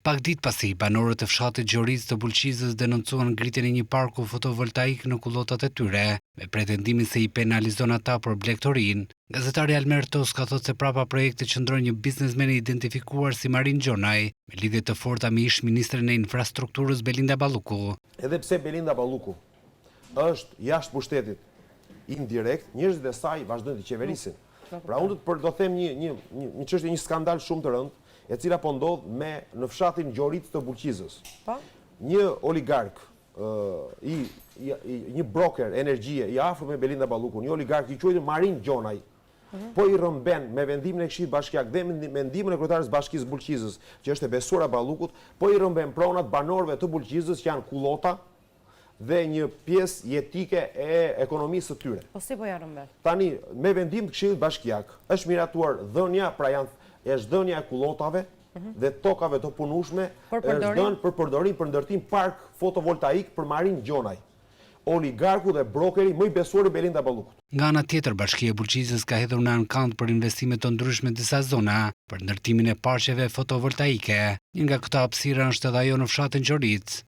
Pak ditë pasi, banorët e fshatit Gjoric të Bulqizës denoncuan ngritjen e një parku fotovoltaik në kullotat e tyre, me pretendimin se i penalizon ata për blegtorin. Gazetari Almer Toska thot se prapa projekti qëndron një biznesmen e identifikuar si Marin Gjonaj, me lidhje të forta me ish-ministren e infrastrukturës Belinda Balluku. Edhe pse Belinda Balluku është jashtë pushtetit indirekt, njerëzit e saj vazhdojnë të qeverisin. Pra unë do të them një çështje, një skandal shumë të rëndë, e cila po ndodh në fshatin Gjoric të Bulqizës. Një oligark, një broker energjie i afër me Belinda Balluku, një oligark i quajtur Marin Gjonaj, po i rëmben me vendimin e Këshillit Bashkiak dhe me ndihmën e kryetarës Bashkisë Bulqizës, që është e besuara Ballukut, po i rëmben pronat banorëve të Bulqizës që janë kullota dhe një pjesë jetike e ekonomisë së tyre. Po si po ja rëmben? Tani, me vendim të Këshillit Bashkiak, është miratuar dhënia, pra është dhënia e kullotave dhe tokave të punueshme, është dhënë për përdorim për ndërtim park fotovoltaik për Marin Gjonaj, oligarku dhe brokeri më i besuar i Belinda Ballukut. Nga ana tjetër, Bashkia e Bulqizës ka hedhur në ankant për investime të ndryshme në disa zona për ndërtimin e parqeve fotovoltaike. Një nga këto hapësira është edhe ajo në fshatin Gjoric.